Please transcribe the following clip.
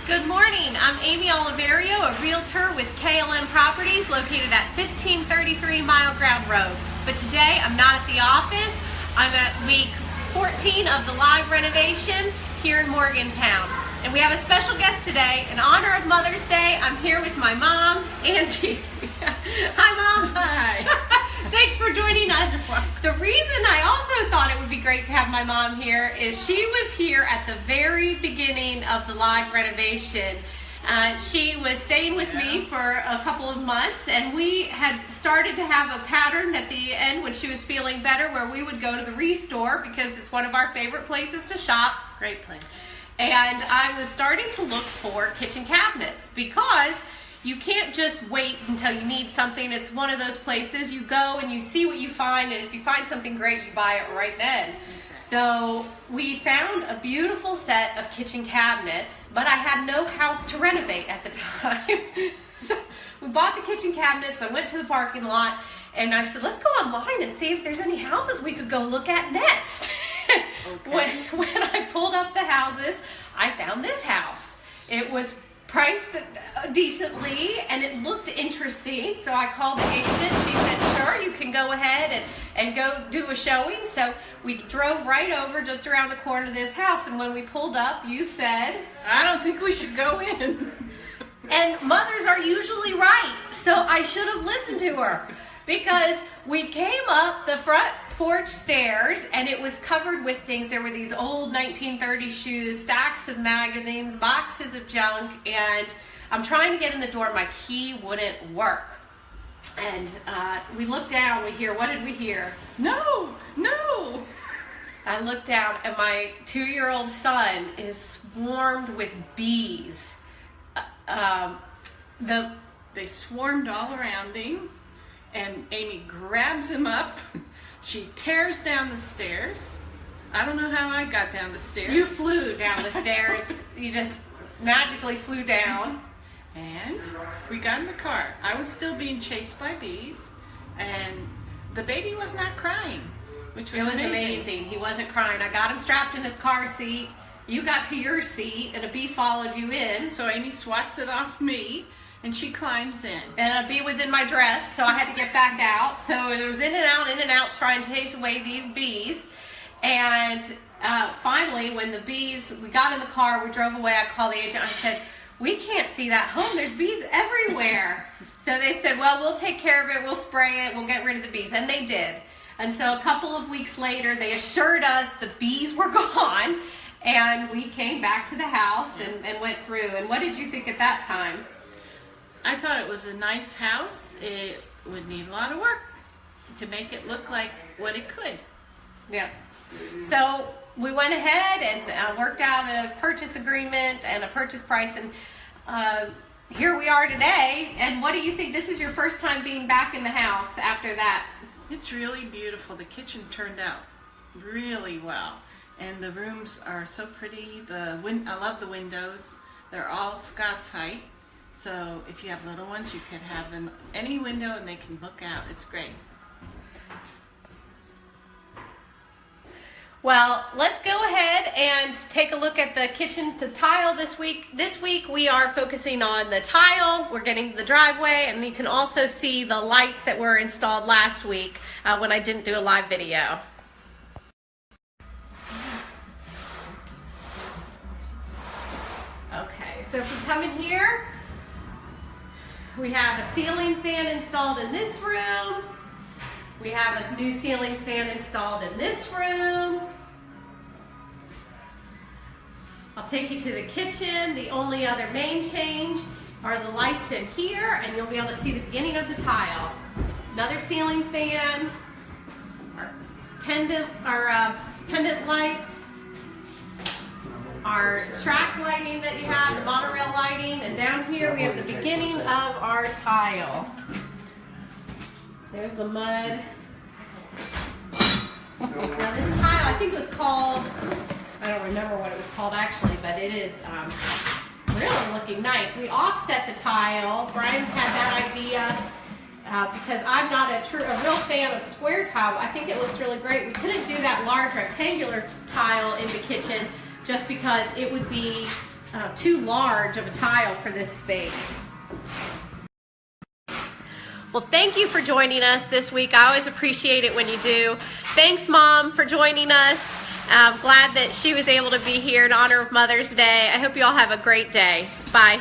Good morning. I'm LIVEwithAmyO, a realtor with KLM Properties located at 1533 Mile Ground Road. But today I'm not at the office. I'm at week 14 of the live renovation here in Morgantown. And we have a special guest today. In honor of Mother's Day, I'm here with my mom, Angie. Hi, Mom. Hi. Thanks for joining us. The reason I also thought it would be great to have my mom here is she was here at the very beginning of the live renovation. She was staying with me for a couple of months, and we had started to have a pattern at the end when she was feeling better where we would go to the Restore because it's one of our favorite places to shop. Great place. And I was starting to look for kitchen cabinets because you can't just wait until you need something. It's one of those places you go and you see what you find, and if you find something great, you buy it right then. Okay. So we found a beautiful set of kitchen cabinets, but I had no house to renovate at the time. So we bought the kitchen cabinets. I went to the parking lot and I said, let's go online and see if there's any houses we could go look at next. Okay. When I pulled up the houses, I found this house. It was priced decently and it looked interesting, so I called the agent. She said sure, you can go ahead and go do a showing. So we drove right over just around the corner of this house, and when we pulled up, you said, I don't think we should go in. And mothers are usually right, so I should have listened to her, because we came up the front porch stairs and it was covered with things. There were these old 1930s shoes, stacks of magazines, boxes of junk, and I'm trying to get in the door. My key wouldn't work. And we looked down, we hear, what did we hear? No, no. I looked down and my 2-year-old son is swarmed with bees. They swarmed all around him, and Amy grabs him up. She tears down the stairs. I don't know how I got down the stairs. You flew down the stairs. You just magically flew down. And we got in the car. I was still being chased by bees, and the baby was not crying, which was amazing. He wasn't crying. I got him strapped in his car seat. You got to your seat, and a bee followed you in. So Amy swats it off me, and she climbs in. And a bee was in my dress, so I had to get back out. So it was in and out, trying to chase away these bees. And finally, when the bees, we got in the car, we drove away, I called the agent, I said, we can't see that home, there's bees everywhere. So they said, well, we'll take care of it, we'll spray it, we'll get rid of the bees. And they did. And so a couple of weeks later, they assured us the bees were gone, and we came back to the house and went through. And what did you think at that time? I thought it was a nice house. It would need a lot of work to make it look like what it could. Yeah. So we went ahead and worked out a purchase agreement and a purchase price, and here we are today. And what do you think? This is your first time being back in the house after that? It's really beautiful. The kitchen turned out really well, and the rooms are so pretty. I love the windows. They're all Scott's height. So if you have little ones, you could have them any window and they can look out. It's great. Well, let's go ahead and take a look at the kitchen to tile this week. This week we are focusing on the tile. We're getting the driveway, and you can also see the lights that were installed last week when I didn't do a live video. Okay, so if we come in here, we have a ceiling fan installed in this room. We have a new ceiling fan installed in this room. I'll take you to the kitchen. The only other main change are the lights in here, and you'll be able to see the beginning of the tile. Another ceiling fan, our pendant lights, our track lighting that you have, the monorail lighting, and down here we have the beginning of our tile. There's the mud. Now this tile, I think it was called, I don't remember what it was called actually, but it is really looking nice. We offset the tile. Brian had that idea because I'm not a real fan of square tile. I think it looks really great. We couldn't do that large rectangular tile in the kitchen just because it would be too large of a tile for this space. Well, thank you for joining us this week. I always appreciate it when you do. Thanks, Mom, for joining us. I'm glad that she was able to be here in honor of Mother's Day. I hope you all have a great day. Bye.